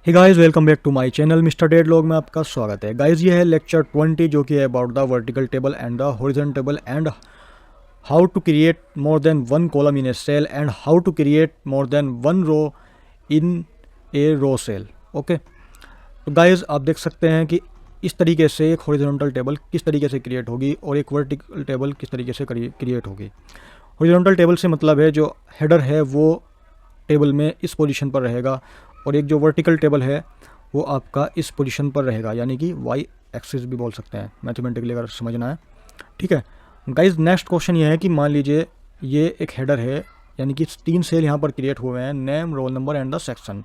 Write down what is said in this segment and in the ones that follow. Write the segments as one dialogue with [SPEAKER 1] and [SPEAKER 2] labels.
[SPEAKER 1] Hey guys, welcome back to my channel mister dead log में आपका स्वागत है। गाइस ये है लेक्चर 20 जो कि है about the vertical table and the horizontal table and how to create more than one column in a cell and how to create more than one row in a row cell. Okay, तो guys आप देख सकते हैं कि इस तरीके से एक हॉरिजॉन्टल टेबल किस तरीके से क्रिएट होगी और एक वर्टिकल टेबल किस तरीके से क्रिएट होगी। हॉरिजॉन्टल टेबल से मतलब है जो हेडर है वो टेबल में इस पोजीशन पर रहेगा और एक जो वर्टिकल टेबल है वो आपका इस पोजीशन पर रहेगा, यानी कि वाई एक्सिस भी बोल सकते हैं मैथमेटिकली अगर समझना है। ठीक है गाइज, नेक्स्ट क्वेश्चन ये है कि मान लीजिए ये एक हेडर है, यानी कि 3 सेल यहाँ पर क्रिएट हुए हैं, name, roll number and the section.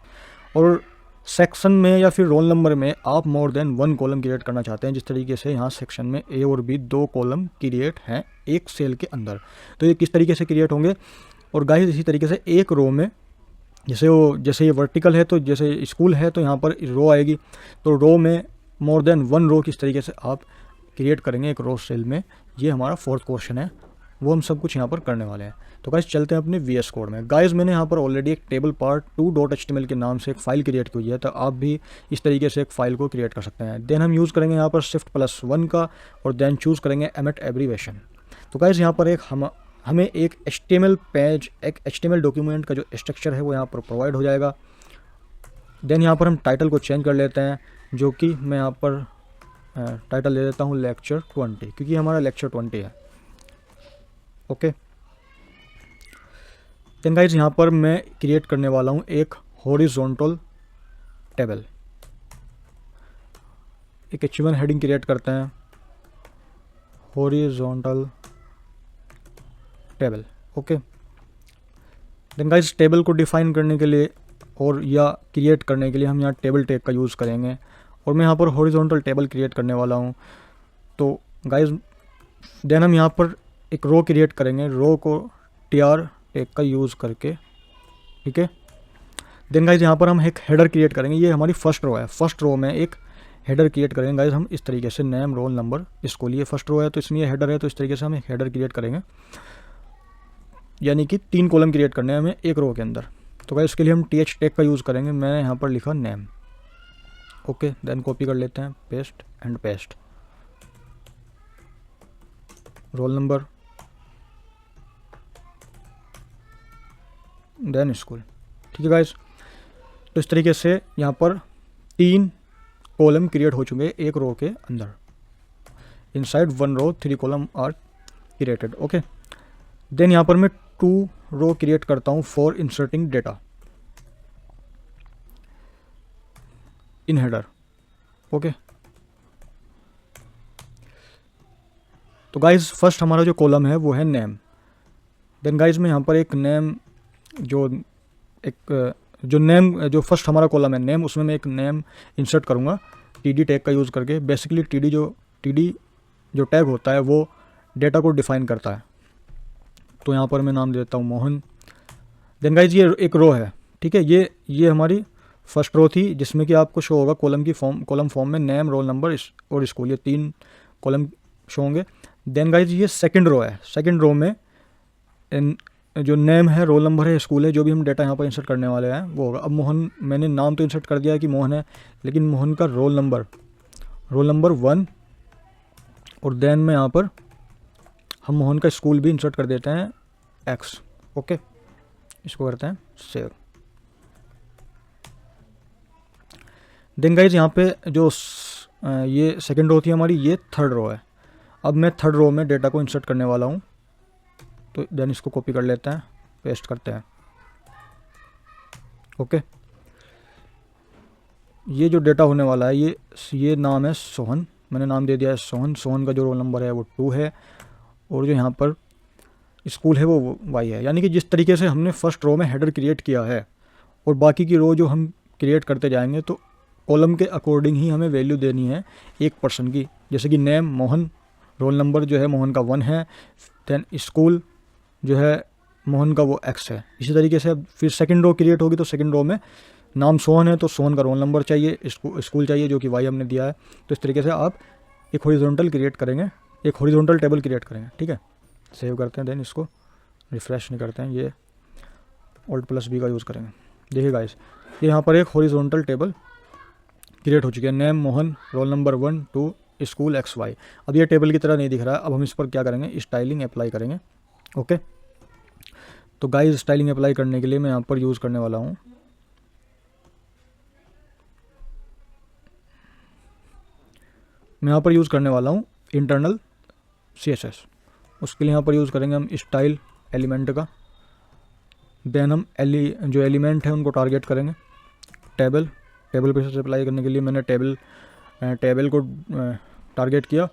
[SPEAKER 1] और सेक्शन में या फिर रोल नंबर में आप मोर देन 1 कॉलम क्रिएट करना चाहते हैं, जिस तरीके से यहाँ सेक्शन में ए और बी 2 कॉलम क्रिएट हैं एक सेल के अंदर। तो ये किस तरीके से क्रिएट होंगे। और गाइज इसी तरीके से एक रो में जैसे ये वर्टिकल है तो जैसे स्कूल है तो यहाँ पर रो आएगी, तो रो में मोर देन 1 रो किस तरीके से आप क्रिएट करेंगे एक रो सेल में। ये हमारा 4th क्वेश्चन है, वो हम सब कुछ यहाँ पर करने वाले हैं। तो गाइस चलते हैं अपने VS कोड में। गाइस मैंने यहाँ पर ऑलरेडी एक टेबल पार्ट 2.html के नाम से एक फ़ाइल क्रिएट की हुई है, तो आप भी इस तरीके से एक फ़ाइल को क्रिएट कर सकते हैं। देन हम यूज़ करेंगे यहाँ पर Shift+1 का और देन चूज़ करेंगे एमिट एब्रीवेशन। तो गाइस यहाँ पर हमें एक HTML पेज, एक HTML डॉक्यूमेंट का जो स्ट्रक्चर है वो यहाँ पर प्रोवाइड हो जाएगा। देन यहाँ पर हम टाइटल को चेंज कर लेते हैं, जो कि मैं यहाँ पर टाइटल दे देता हूँ लेक्चर 20, क्योंकि हमारा लेक्चर 20 है। ओके, देन गाइस यहाँ पर मैं क्रिएट करने वाला हूँ एक हॉरिजॉन्टल टेबल। एक H1 हेडिंग क्रिएट करते हैं, horizontal table. Okay, then guys table को डिफाइन करने के लिए और या क्रिएट करने के लिए हम यहाँ टेबल टैग का यूज़ करेंगे, और मैं यहाँ पर हॉरिजॉन्टल टेबल क्रिएट करने वाला हूँ। तो गाइस देन हम यहाँ पर एक रो क्रिएट करेंगे, रो को tr टैग का यूज़ करके। ठीक है, देन गाइस यहाँ पर हम एक हेडर क्रिएट करेंगे, ये हमारी फर्स्ट रो है। फर्स्ट रो में एक हेडर क्रिएट करेंगे गाइस हम इस तरीके से, नेम, रोल नंबर, इसको लिए फर्स्ट रो है तो इसमें ये हेडर है, तो इस तरीके से हम एक हेडर क्रिएट करेंगे, यानी कि 3 कॉलम क्रिएट करने हैं हमें एक रो के अंदर। तो गाइस इसके लिए हम th टैग का यूज़ करेंगे, मैंने यहाँ पर लिखा नेम। ओके, देन कॉपी कर लेते हैं, paste and paste, roll number, then school. ठीक है गाइस, तो इस तरीके से यहाँ पर 3 कॉलम क्रिएट हो चुके हैं एक रो के अंदर। Inside 1 row 3 column are created. Okay, then यहाँ पर मैं 2 रो क्रिएट करता हूँ for inserting data in header. Okay, तो गाइज फर्स्ट हमारा जो कॉलम है वो है नेम। देन गाइज मैं यहाँ पर एक नेम जो फर्स्ट हमारा कॉलम है नेम, उसमें मैं एक नेम इंसर्ट करूँगा TD टैग का यूज़ करके। बेसिकली TD जो टैग होता है वो डेटा को डिफाइन करता है, तो यहाँ पर मैं नाम दे देता हूँ मोहन। देन गाइज ये एक रो है, ठीक है, ये हमारी फर्स्ट रो थी जिसमें कि आपको शो होगा कॉलम फॉर्म में नेम, रोल नंबर और स्कूल, ये 3 कॉलम शो होंगे। देन गाइज ये सेकंड रो है, सेकंड रो में जो नेम है, रोल नंबर है, स्कूल है, जो भी हम डेटा यहाँ पर इंसर्ट करने वाले हैं वो होगा। अब मोहन, मैंने नाम तो इंसर्ट कर दिया है कि मोहन है, लेकिन मोहन का रोल नंबर 1, और देन में यहाँ पर हम मोहन का स्कूल भी इंसर्ट कर देते हैं X। ओके, इसको करते हैं सेव। देन गाइज यहाँ पे जो ये सेकंड रो थी हमारी, ये थर्ड रो है। अब मैं थर्ड रो में डेटा को इंसर्ट करने वाला हूँ, तो देन इसको कॉपी कर लेते हैं, पेस्ट करते हैं। ओके, ये जो डेटा होने वाला है ये नाम है सोहन, मैंने नाम दे दिया है सोहन। सोहन का जो रोल नंबर है वो 2 है, और जो यहाँ पर स्कूल है वो Y है। यानी कि जिस तरीके से हमने फर्स्ट रो में हेडर क्रिएट किया है और बाकी की रो जो हम क्रिएट करते जाएंगे, तो कॉलम के अकॉर्डिंग ही हमें वैल्यू देनी है एक पर्सन की। जैसे कि नेम मोहन, रोल नंबर जो है मोहन का 1 है, देन स्कूल जो है मोहन का वो X है। इसी तरीके से फिर सेकंड रो क्रिएट होगी, तो सेकंड रो में नाम सोहन है तो सोहन का रोल नंबर चाहिए, स्कूल चाहिए जो कि Y हमने दिया है। तो इस तरीके से आप एक हॉरिजॉन्टल क्रिएट करेंगे, एक हॉरिजॉन्टल टेबल क्रिएट करेंगे। ठीक है, सेव करते हैं, देन इसको रिफ़्रेश नहीं करते हैं, ये Alt+B का यूज़ करेंगे। देखिए गाइस ये यहाँ पर एक हॉरिजॉन्टल टेबल क्रिएट हो चुकी है। Name Mohan, roll number 1 2, school XY। अब ये टेबल की तरह नहीं दिख रहा है। अब हम इस पर क्या करेंगे, स्टाइलिंग अप्लाई करेंगे। ओके, तो गाइस स्टाइलिंग अप्लाई करने के लिए मैं यहाँ पर यूज़ करने वाला हूँ इंटरनल CSS। उसके लिए यहाँ पर यूज़ करेंगे हम स्टाइल एलिमेंट का। देन हम जो एलिमेंट है उनको टारगेट करेंगे। टेबल पे से अप्लाई करने के लिए मैंने टेबल को टारगेट किया,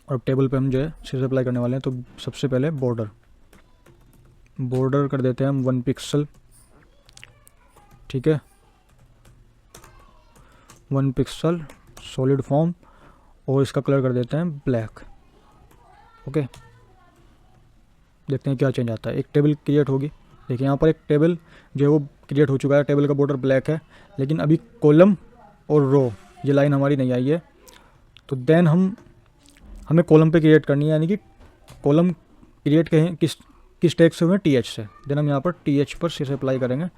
[SPEAKER 1] और टेबल पे हम जो है CSS अप्लाई करने वाले हैं। तो सबसे पहले बॉर्डर कर देते हैं हम 1 पिक्सल, ठीक है, 1 पिक्सल सॉलिड फॉर्म, और इसका कलर कर देते हैं ब्लैक। ओके, देखते हैं क्या चेंज आता है। एक टेबल क्रिएट होगी। देखिए यहाँ पर एक टेबल जो है वो क्रिएट हो चुका है। टेबल का बॉर्डर ब्लैक है, लेकिन अभी कॉलम और रो ये लाइन हमारी नहीं आई है। तो देन हमें कॉलम पे क्रिएट करनी है, यानी कि कॉलम क्रिएट कहें किस टैग से हुए, TH से। देन हम यहाँ पर TH पर CSS अप्लाई करेंगे।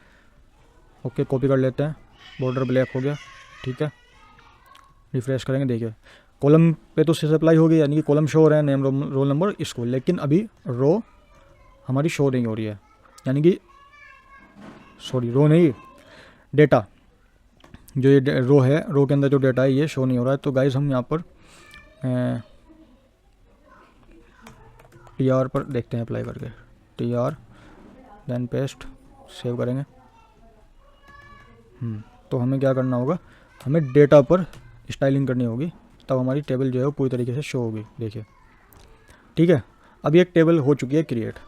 [SPEAKER 1] ओके, कॉपी कर लेते हैं। बॉर्डर ब्लैक हो गया, ठीक है। रिफ्रेश करेंगे, देखिए कॉलम पे तो CSS अप्लाई हो गई, यानी कि कॉलम शो हो रहा है, नेम, रोल नंबर, स्कूल। लेकिन अभी रो हमारी शो नहीं हो रही है, यानी कि रो नहीं, डेटा जो ये रो है, रो के अंदर जो डेटा है ये शो नहीं हो रहा है। तो गाइस हम यहाँ पर TR पर देखते हैं अप्लाई करके। TR देन पेस्ट, सेव करेंगे। तो हमें क्या करना होगा, हमें डेटा पर स्टाइलिंग करनी होगी, तब हमारी टेबल जो है वो पूरी तरीके से शो होगी। देखिए, ठीक है। अभी एक टेबल हो चुकी है क्रिएट।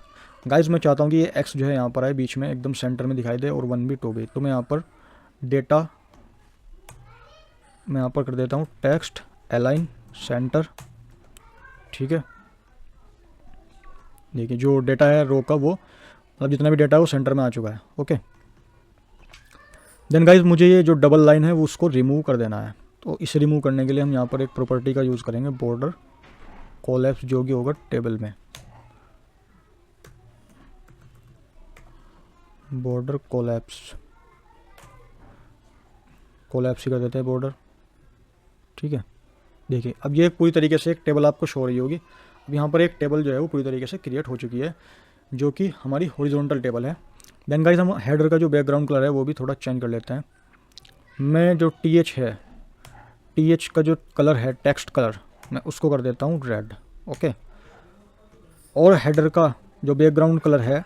[SPEAKER 1] गाइस मैं चाहता हूँ कि ये X जो है यहाँ पर आए, बीच में एकदम सेंटर में दिखाई दे, और 1 भी 2 भी। तो मैं यहाँ पर डेटा मैं यहाँ पर कर देता हूँ टेक्स्ट अलाइन सेंटर, ठीक है। देखिए जो डेटा है रो का, वो मतलब जितना भी डेटा है वो सेंटर में आ चुका है। ओके, देन गाइस मुझे ये जो डबल लाइन है वो उसको रिमूव कर देना है। तो इसे रिमूव करने के लिए हम यहाँ पर एक प्रॉपर्टी का यूज़ करेंगे, बॉर्डर कोलैप्स, जो कि होगा टेबल में। बॉर्डर कोलैप्स ही कर देते हैं बॉर्डर, ठीक है। देखिए अब ये पूरी तरीके से एक टेबल आपको शो हो रही होगी। अब यहाँ पर एक टेबल जो है वो पूरी तरीके से क्रिएट हो चुकी है, जो कि हमारी हॉरिजॉन्टल टेबल है। देन गाइस हम हेडर का जो बैकग्राउंड कलर है वो भी थोड़ा चेंज कर लेते हैं। मैं जो TH है, TH का जो कलर है, टेक्स्ट कलर, मैं उसको कर देता हूँ रेड। ओके, और हेडर का जो बैकग्राउंड कलर है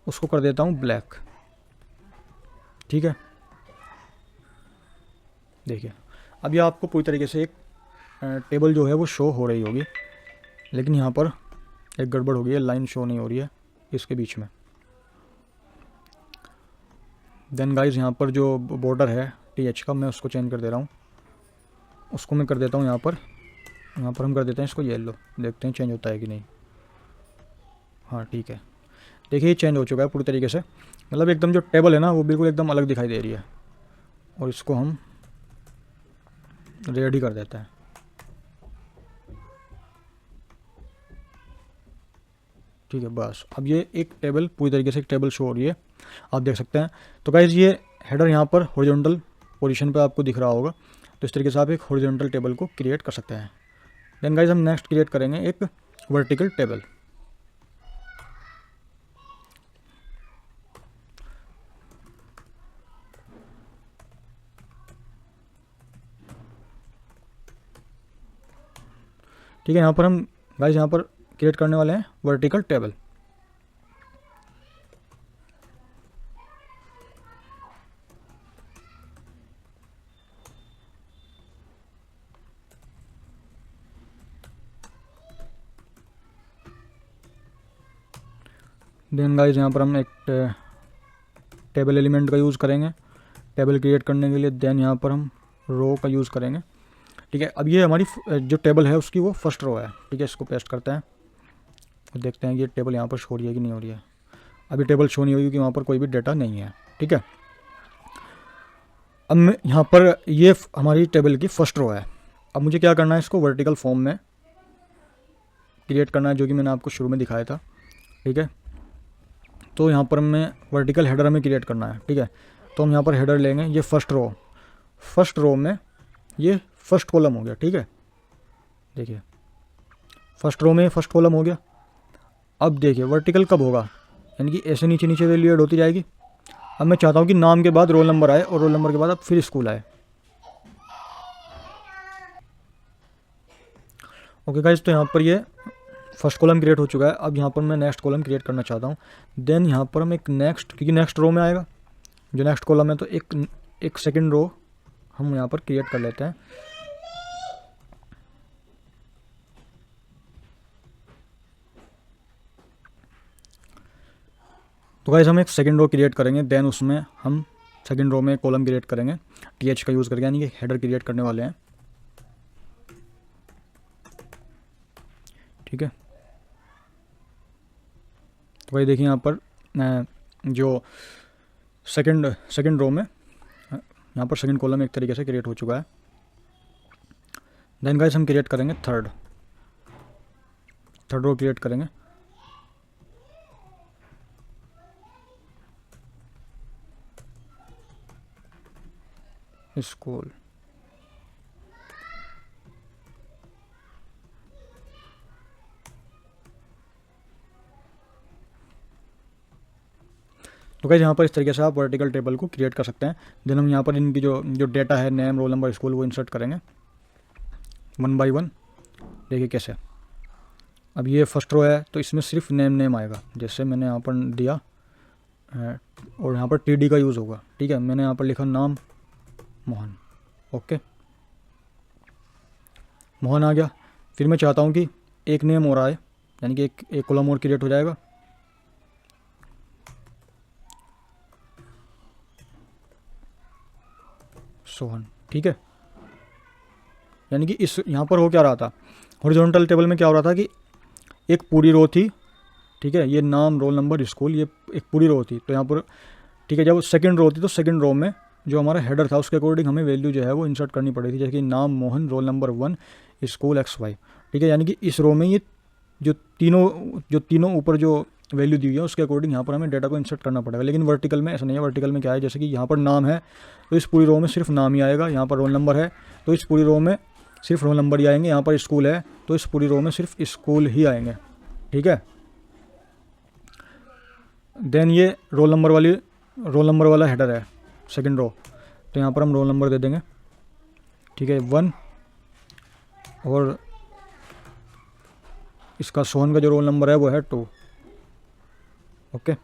[SPEAKER 1] उसको कर देता हूँ ब्लैक, ठीक है। देखिए अब ये आपको पूरी तरीके से एक टेबल जो है वो शो हो रही होगी, लेकिन यहाँ पर एक गड़बड़ हो गई है, लाइन शो नहीं हो रही है इसके बीच में। देन गाइस यहाँ पर जो बॉर्डर है TH का, मैं उसको चेंज कर दे रहा हूँ। उसको मैं कर देता हूँ यहाँ पर हम कर देते हैं इसको येलो। देखते हैं चेंज होता है कि नहीं। हाँ ठीक है, देखिए ये चेंज हो चुका है पूरी तरीके से। मतलब एकदम जो टेबल है ना वो बिल्कुल एकदम अलग दिखाई दे रही है। और इसको हम रेडी कर देते हैं। ठीक है, बस अब ये एक टेबल पूरी तरीके से एक टेबल शो हो रही है, आप देख सकते हैं। तो गाइस ये हेडर यहाँ पर हॉरिजॉन्टल पोजीशन पे आपको दिख रहा होगा। तो इस तरीके से आप एक हॉरिजॉन्टल टेबल को क्रिएट कर सकते हैं। देन गाइस हम नेक्स्ट क्रिएट करेंगे एक वर्टिकल टेबल। ठीक है, यहाँ पर हम गाइस यहाँ पर क्रिएट करने वाले हैं वर्टिकल टेबल। देन गाइस यहाँ पर हम एक टेबल एलिमेंट का यूज़ करेंगे टेबल क्रिएट करने के लिए। देन यहाँ पर हम रो का यूज़ करेंगे। ठीक है, अब ये हमारी जो टेबल है उसकी वो फर्स्ट रो है। ठीक है, इसको पेस्ट करते हैं और देखते हैं कि ये टेबल यहाँ पर शो हो रही है कि नहीं हो रही है। अभी टेबल शो नहीं हुई क्योंकि वहाँ पर कोई भी डेटा नहीं है। ठीक है, अब मैं यहाँ पर ये हमारी टेबल की फर्स्ट रो है। अब मुझे क्या करना है, इसको वर्टिकल फॉर्म में क्रिएट करना है, जो कि मैंने आपको शुरू में दिखाया था। ठीक है, तो यहाँ पर मैं वर्टिकल हेडर में क्रिएट करना है। ठीक है, तो हम यहाँ पर हेडर लेंगे, ये फर्स्ट रो में ये फर्स्ट कॉलम हो गया, ठीक है। देखिए फर्स्ट रो में फर्स्ट कॉलम हो गया। अब देखिए वर्टिकल कब होगा, यानी कि ऐसे नीचे नीचे वैल्यू ऐड होती जाएगी। अब मैं चाहता हूँ कि नाम के बाद रोल नंबर आए और रोल नंबर के बाद अब फिर स्कूल आए। ओके गाइस, तो यहाँ पर ये फर्स्ट कॉलम क्रिएट हो चुका है। अब यहाँ पर मैं नेक्स्ट कॉलम क्रिएट करना चाहता हूँ। देन यहाँ पर हम एक नेक्स्ट, क्योंकि नेक्स्ट रो में आएगा जो नेक्स्ट कॉलम है, तो एक सेकेंड रो हम यहाँ पर क्रिएट कर लेते हैं। तो गाइस हम एक सेकेंड रो क्रिएट करेंगे, देन उसमें हम सेकेंड रो में कॉलम क्रिएट करेंगे टीएच का यूज़ करके, यानी कि हेडर क्रिएट करने वाले हैं, ठीक है। तो भाई देखिए यहाँ पर जो सेकेंड रो में यहाँ पर सेकेंड कॉलम एक तरीके से क्रिएट हो चुका है। देन गाइस हम क्रिएट करेंगे थर्ड रो क्रिएट करेंगे। स्कूल, तो गाइस यहाँ पर इस तरीके से आप वर्टिकल टेबल को क्रिएट कर सकते हैं। देन हम यहाँ पर इनकी जो डेटा है, नेम, रोल नंबर, स्कूल, वो इंसर्ट करेंगे वन बाय वन। देखिए कैसे। अब ये फर्स्ट रो है तो इसमें सिर्फ नेम आएगा, जैसे मैंने यहाँ पर दिया, और यहाँ पर टीडी का यूज़ होगा, ठीक है। मैंने यहाँ पर लिखा नाम मोहन, ओके, मोहन आ गया। फिर मैं चाहता हूँ कि एक नेम और आए, यानी कि एक कॉलम और क्रिएट हो जाएगा। सोहन, ठीक है। यानी कि इस यहाँ पर हो क्या रहा था, हॉरिजॉन्टल टेबल में क्या हो रहा था कि एक पूरी रो थी, ठीक है, ये नाम, रोल नंबर, स्कूल, ये एक पूरी रो थी। तो यहाँ पर ठीक है, जब सेकंड रो थी तो सेकंड रो में जो हमारा हेडर था उसके अकॉर्डिंग हमें वैल्यू जो है वो इंसर्ट करनी पड़ी थी, जैसे कि नाम Mohan, roll number 1, school XY, ठीक है। यानी कि इस रो में ये जो तीनों ऊपर जो वैल्यू दी हुई है उसके अकॉर्डिंग यहाँ पर हमें डेटा को इंसर्ट करना पड़ेगा। लेकिन वर्टिकल में ऐसा नहीं है। वर्टिकल में क्या है, जैसे कि यहाँ पर नाम है तो इस पूरी रो में सिर्फ नाम ही आएगा। यहाँ पर रोल नंबर है तो इस पूरी रो में सिर्फ रोल नंबर ही आएंगे। यहाँ पर स्कूल है तो इस पूरी रो में सिर्फ स्कूल ही आएंगे, ठीक है। देन ये रोल नंबर वाला हेडर है सेकंड रो, तो यहाँ पर हम रोल नंबर दे देंगे, ठीक है, 1, और इसका सोहन का जो रोल नंबर है वो है 2, ओके।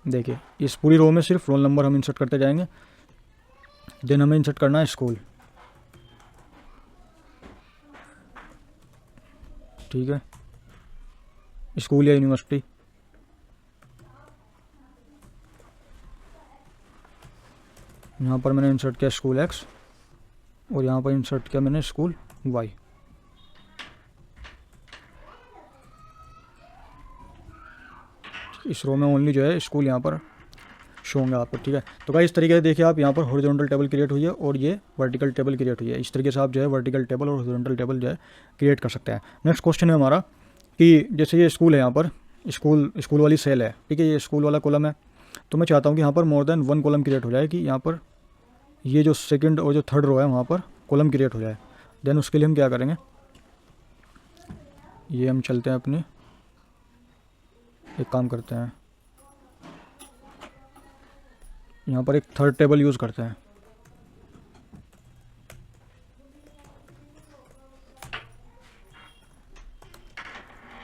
[SPEAKER 1] देखिए इस पूरी रो में सिर्फ रोल नंबर हम इंसर्ट करते जाएंगे। देन हमें इंसर्ट करना है स्कूल, ठीक है, स्कूल या यूनिवर्सिटी। यहाँ पर मैंने इंसर्ट किया स्कूल X और यहाँ पर इंसर्ट किया मैंने स्कूल Y। इस रो में ओनली जो है स्कूल यहाँ पर शो होंगे आपको, ठीक है। तो गाइस इस तरीके से देखिए आप यहाँ पर हॉरिजॉन्टल टेबल क्रिएट हुई है और ये वर्टिकल टेबल क्रिएट हुई है। इस तरीके से आप जो है वर्टिकल टेबल और हॉरिजॉन्टल टेबल जो है क्रिएट कर सकते हैं। नेक्स्ट क्वेश्चन है हमारा कि जैसे ये स्कूल है, यहाँ पर स्कूल वाली सेल है, ठीक है, ये स्कूल वाला कॉलम है। तो मैं चाहता हूँ कि यहाँ पर मोर देन 1 कॉलम क्रिएट हो जाए, कि यहाँ पर ये जो सेकंड और जो थर्ड रो है वहाँ पर कॉलम क्रिएट हो जाए। देन उसके लिए हम क्या करेंगे, ये हम चलते हैं अपने, एक काम करते हैं, यहाँ पर एक थर्ड टेबल यूज़ करते हैं।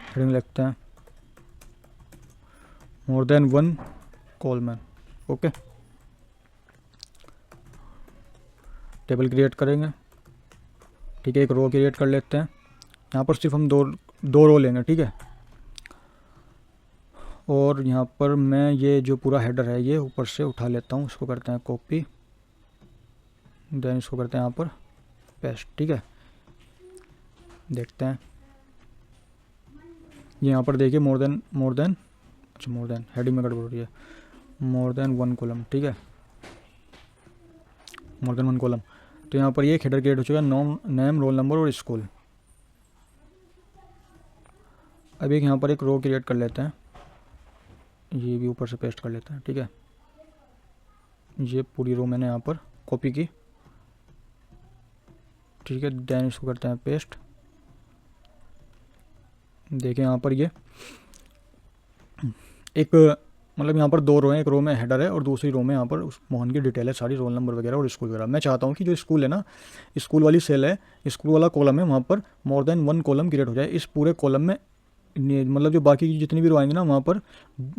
[SPEAKER 1] हेडिंग लिखते हैं more than 1 column, okay. Table create करेंगे, ठीक है, एक रो क्रिएट कर लेते हैं। यहाँ पर सिर्फ हम दो रो लेंगे, ठीक है। और यहाँ पर मैं ये जो पूरा हेडर है ये ऊपर से उठा लेता हूँ, इसको करते हैं कॉपी, देन इसको करते हैं यहाँ पर पेस्ट, ठीक है। देखते हैं ये यहाँ पर देखिए मोर देन हेडिंग में गड़बड़ हो रही है, मोर देन 1 कॉलम, ठीक है, मोर देन 1 कॉलम। तो यहाँ पर ये हेडर क्रिएट हो चुका है, नेम, रोल नंबर और स्कूल। अब यहाँ पर एक रो क्रिएट कर लेते हैं, ये भी ऊपर से पेस्ट कर लेते हैं, ठीक है। ये पूरी रो मैंने यहाँ पर कॉपी की, ठीक है। देन इसको करते हैं पेस्ट। देखिए यहाँ पर ये एक मतलब यहाँ पर दो रो हैं, एक रो में हेडर है और दूसरी रो में यहाँ पर उस मोहन की डिटेल है सारी, रोल नंबर वगैरह और स्कूल वगैरह। मैं चाहता हूँ कि जो स्कूल है ना, स्कूल वाली सेल है, स्कूल वाला कॉलम है, वहाँ पर मोर देन वन कॉलम क्रिएट हो जाए इस पूरे कॉलम में। मतलब जो बाकी की जितनी भी रो आएंगी ना, वहाँ पर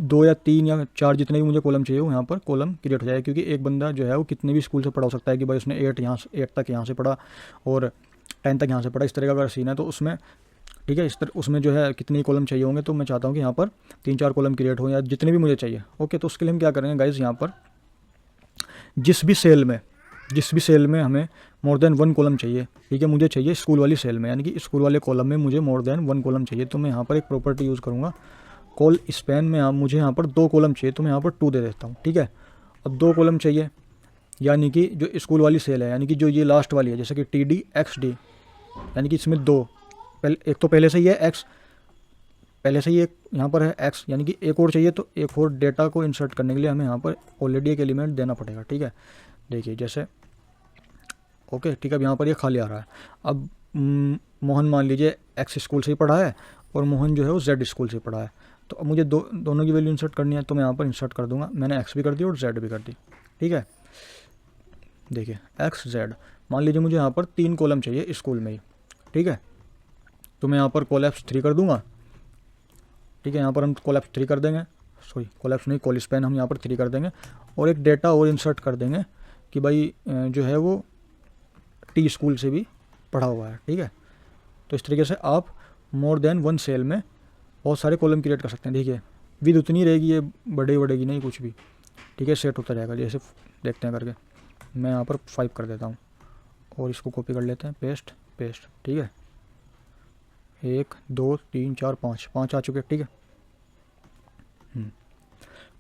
[SPEAKER 1] 2 या 3 या 4 जितने भी मुझे कॉलम चाहिए वो यहाँ पर कॉलम क्रिएट हो जाए। क्योंकि एक बंदा जो है वो कितने भी स्कूल से पढ़ा हो सकता है कि भाई उसने 8 तक यहाँ से पढ़ा और 10 तक यहाँ से पढ़ा, इस तरह का अगर सीन है तो उसमें, ठीक है, इस तरह उसमें जो है कितने कॉलम चाहिए होंगे। तो मैं चाहता हूँ कि यहाँ पर 3-4 कॉलम क्रिएट हो या जितने भी मुझे चाहिए। ओके, तो उसके लिए हम क्या करेंगे गाइज, यहाँ पर जिस भी सेल में हमें मोर देन वन कॉलम चाहिए, ठीक है, मुझे चाहिए स्कूल वाली सेल में, यानी कि स्कूल वाले कॉलम में मुझे मोर देन वन कॉलम चाहिए। तो मैं यहाँ पर एक प्रॉपर्टी यूज़ करूँगा कॉल स्पैन में। मुझे यहाँ पर 2 कॉलम चाहिए तो मैं यहाँ पर 2 दे देता हूँ, ठीक है। अब 2 कॉलम चाहिए, यानी कि जो स्कूल वाली सेल है, यानी कि जो ये लास्ट वाली है, जैसे कि TD XD, यानी कि इसमें 2, एक तो पहले से ही है X, पहले से ही एक यहाँ पर है X, यानी कि एक और चाहिए। तो एक और डेटा को इंसर्ट करने के लिए हमें यहाँ पर ऑलरेडी एक एलिमेंट देना पड़ेगा, ठीक है। देखिए जैसे, ओके, ठीक है, अब यहाँ पर ये खाली आ रहा है। अब मोहन मान लीजिए X स्कूल से ही पढ़ा है और मोहन जो है वो Z स्कूल से पढ़ा है। तो अब मुझे दोनों की वैल्यू इंसर्ट करनी है, तो मैं यहाँ पर इंसर्ट कर दूंगा। मैंने X भी कर दी और Z भी कर दी, ठीक है। देखिए X Z, मान लीजिए मुझे यहाँ पर 3 कॉलम चाहिए स्कूल में ही, ठीक है। तो मैं यहाँ पर कोलैप्स 3 कर दूंगा, ठीक है। यहाँ पर हम कोलैप्स 3 कर देंगे, सॉरी कोलैप्स नहीं, कॉल स्पैन हम यहाँ पर 3 कर देंगे और एक डेटा और इंसर्ट कर देंगे कि भाई जो है वो T स्कूल से भी पढ़ा हुआ है, ठीक है। तो इस तरीके से आप मोर देन वन सेल में बहुत सारे कॉलम क्रिएट कर सकते हैं। देखिए विद उतनी रहेगी, ये बढ़ेगी नहीं कुछ भी, ठीक है, सेट होता रहेगा। जैसे देखते हैं करके, मैं यहाँ पर 5 कर देता हूँ और इसको कॉपी कर लेते हैं, पेस्ट, ठीक है। 1 2 3 4 5 आ चुके, ठीक है।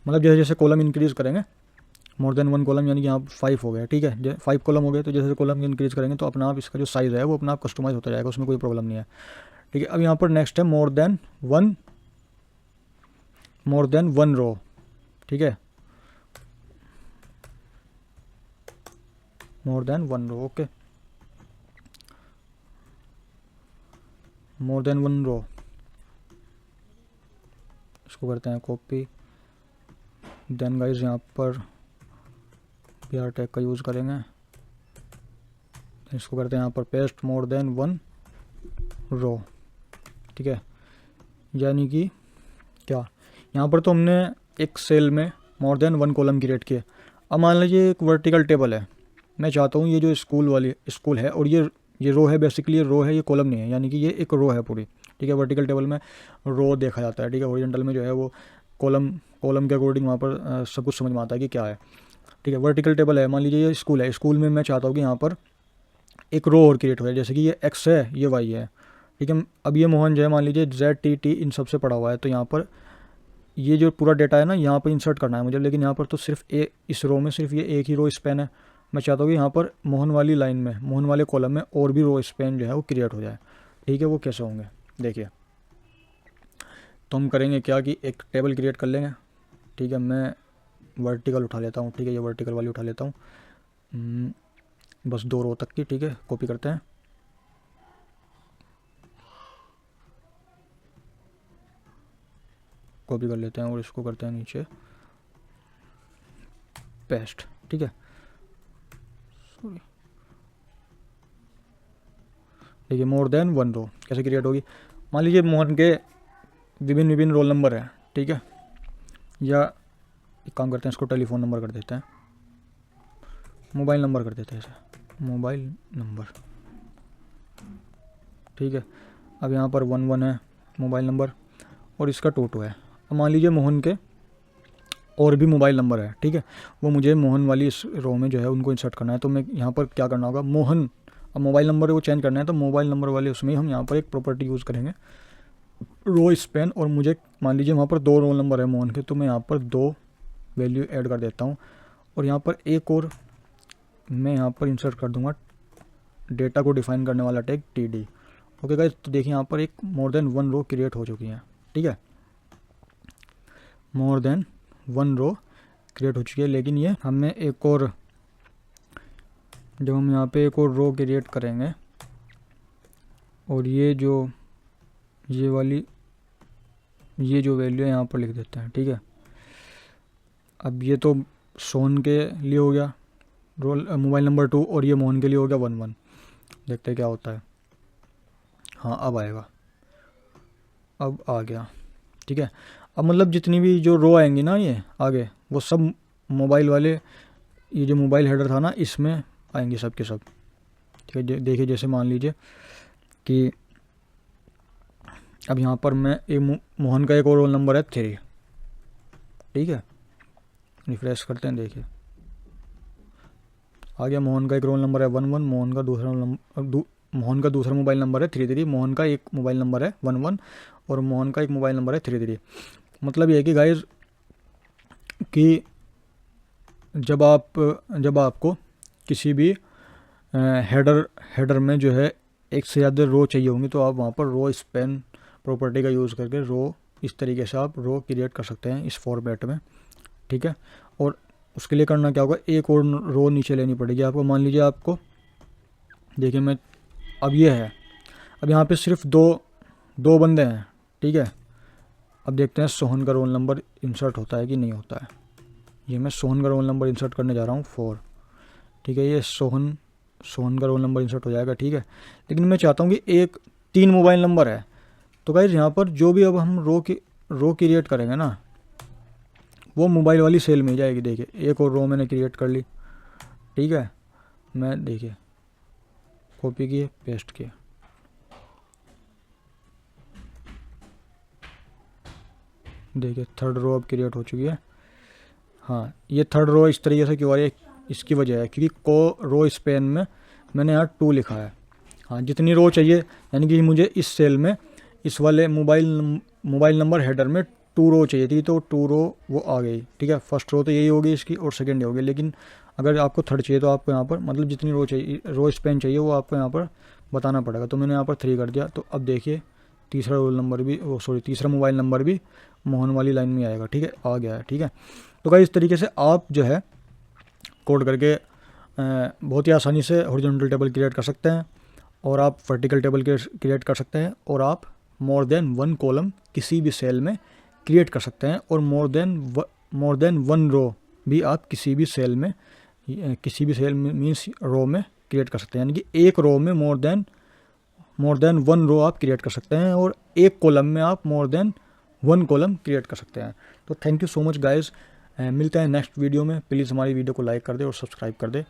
[SPEAKER 1] मतलब जैसे जैसे कॉलम इंक्रीज़ करेंगे, मोर देन वन कॉलम, यानी कि यहाँ 5 हो गया, ठीक है। 5 कॉलम हो गए, तो जैसे कॉलम इंक्रीज़ करेंगे तो अपना आप इसका जो साइज़ है वो अपना आप कस्टमाइज़ होता जाएगा, उसमें कोई प्रॉब्लम नहीं है, ठीक है। अब यहाँ पर नेक्स्ट है मोर देन वन रो, ठीक है, मोर देन वन रो, ओके, मोर देन वन रो। इसको करते हैं कॉपी। देन गाइज यहाँ पर PR टैग का यूज़ करेंगे, इसको करते हैं यहाँ पर पेस्ट, मोर देन वन रो, ठीक है। यानी कि क्या, यहाँ पर तो हमने एक सेल में मोर देन वन कॉलम क्रिएट किए। अब मान लीजिए एक वर्टिकल टेबल है, मैं चाहता हूँ ये जो स्कूल है और ये रो है, बेसिकली ये रो है, ये कॉलम नहीं है, यानी कि ये एक रो है पूरी, ठीक है। वर्टिकल टेबल में रो देखा जाता है, ठीक है। हॉरिजॉन्टल में जो है वो कॉलम के अकॉर्डिंग वहाँ पर सब कुछ समझ में आता है कि क्या है, ठीक है। वर्टिकल टेबल है, मान लीजिए ये स्कूल है, स्कूल में मैं चाहता हूँ कि यहाँ पर एक रो और क्रिएट हो जाए, जैसे कि ये X है, ये Y है, ठीक है। अब ये मोहन जो है मान लीजिए ZTT इन सब से पढ़ा हुआ है, तो यहाँ पर ये जो पूरा डेटा है ना यहाँ पर इंसर्ट करना है मुझे, लेकिन यहाँ पर तो सिर्फ इस रो में सिर्फ ये एक ही रो स्पैन है। मैं चाहता हूँ कि यहाँ पर मोहन वाली लाइन में, मोहन वाले कॉलम में और भी रो स्पैन जो है वो क्रिएट हो जाए, ठीक है। वो कैसे होंगे देखिए, तो हम करेंगे क्या कि एक टेबल क्रिएट कर लेंगे, ठीक है। मैं वर्टिकल उठा लेता हूँ, ठीक है, ये वर्टिकल वाली उठा लेता हूँ, बस 2 रो तक की, ठीक है। कॉपी करते हैं, कॉपी कर लेते हैं और इसको करते हैं नीचे पेस्ट, ठीक है। सॉरी, देखिए मोर देन वन रो कैसे क्रिएट होगी। मान लीजिए मोहन के विभिन्न रोल नंबर है, ठीक है, या एक काम करते हैं, इसको टेलीफोन नंबर कर देते हैं, मोबाइल नंबर कर देते हैं इसे, मोबाइल नंबर, ठीक है। अब यहाँ पर 1 है मोबाइल नंबर और इसका 2 है। अब मान लीजिए मोहन के और भी मोबाइल नंबर है, ठीक है, वो मुझे मोहन वाली इस रो में जो है उनको इंसर्ट करना है। तो मैं यहाँ पर क्या करना होगा, मोहन, अब मोबाइल नंबर वो चेंज करना है, तो मोबाइल नंबर वाले उसमें हम यहाँ पर एक प्रॉपर्टी यूज़ करेंगे रो स्पैन, और मुझे मान लीजिए वहाँ पर 2 रोल नंबर है मोहन के, तो मैं यहाँ पर 2 वैल्यू ऐड कर देता हूँ और यहाँ पर एक और मैं यहाँ पर इंसर्ट कर दूँगा डेटा को डिफाइन करने वाला टैग TD, ओके गाइस। तो देखिए यहाँ पर एक मोर देन वन रो क्रिएट हो चुकी है, ठीक है, मोर देन वन रो क्रिएट हो चुकी है। लेकिन ये हमें एक और, जब हम यहाँ पे एक और रो क्रिएट करेंगे और ये जो वैल्यू है यहाँ पर लिख देते हैं, ठीक है। अब ये तो सोहन के लिए हो गया रोल मोबाइल नंबर 2 और ये मोहन के लिए हो गया 11। देखते हैं क्या होता है। हाँ अब आएगा, अब आ गया, ठीक है। अब मतलब जितनी भी जो रो आएंगी ना ये आगे, वो सब मोबाइल वाले, ये जो मोबाइल हेडर था ना इसमें आएंगे सब के सब, ठीक है। देखिए जैसे मान लीजिए कि अब यहाँ पर मैं मोहन का एक और रोल नंबर है 3, ठीक है। रिफ्रेश करते हैं, देखिए आ गया। मोहन का एक रोल नंबर है 11, मोहन का दूसरा मोबाइल नंबर है 33, मोहन का एक मोबाइल नंबर है 11 और मोहन का एक मोबाइल नंबर है 33। मतलब ये है कि गाइस कि जब आपको किसी भी हेडर में जो है एक से ज़्यादा रो चाहिए होंगी तो आप वहाँ पर रो स्पैन प्रॉपर्टी का यूज़ करके रो इस तरीके से आप रो क्रिएट कर सकते हैं इस फॉर्मेट में, ठीक है। और उसके लिए करना क्या होगा, एक और रो नीचे लेनी पड़ेगी आपको। मान लीजिए आपको, देखिए मैं अब ये है, अब यहाँ पे सिर्फ दो बंदे हैं, ठीक है। अब देखते हैं सोहन का रोल नंबर इंसर्ट होता है कि नहीं होता है। ये मैं सोहन का रोल नंबर इंसर्ट करने जा रहा हूँ 4, ठीक है। ये सोहन का रोल नंबर इंसर्ट हो जाएगा, ठीक है। लेकिन मैं चाहता हूँ कि 3 मोबाइल नंबर है, तो गाइस यहाँ पर जो भी अब हम रो क्रिएट करेंगे ना वो मोबाइल वाली सेल में ही जाएगी। देखिए एक और रो मैंने क्रिएट कर ली, ठीक है। मैं देखिए कॉपी किए, पेस्ट किए, देखिए थर्ड रो अब क्रिएट हो चुकी है। हाँ ये थर्ड रो इस तरीके से क्यों आ रही है, इसकी वजह है क्योंकि रो स्पेन में मैंने यहाँ 2 लिखा है। हाँ जितनी रो चाहिए, यानी कि मुझे इस सेल में इस वाले मोबाइल नंबर हेडर में 2 रो चाहिए थी, तो 2 रो वो आ गई, ठीक है। फर्स्ट रो तो यही होगी इसकी और सेकंड ये होगी। लेकिन अगर आपको थर्ड चाहिए तो आपको यहाँ पर मतलब जितनी रो स्पेन चाहिए वो आपको यहाँ पर बताना पड़ेगा। तो मैंने यहाँ पर 3 कर दिया। तो अब देखिए तीसरा मोबाइल नंबर भी मोहन वाली लाइन में आएगा, ठीक है, आ गया है, ठीक है। तो गाइस इस तरीके से आप जो है कोड करके बहुत ही आसानी से हॉरिजॉन्टल टेबल क्रिएट कर सकते हैं और आप वर्टिकल टेबल क्रिएट कर सकते हैं और आप मोर देन 1 कॉलम किसी भी सेल में क्रिएट कर सकते हैं और मोर देन 1 रो भी आप किसी भी सेल में मीन्स रो में क्रिएट कर सकते हैं। यानी कि एक रो में मोर देन 1 रो आप क्रिएट कर सकते हैं और एक कॉलम में आप मोर देन 1 कॉलम क्रिएट कर सकते हैं। तो thank you so much guys, मिलते हैं नेक्स्ट वीडियो में। प्लीज़ हमारी वीडियो को लाइक कर दे और सब्सक्राइब कर दे।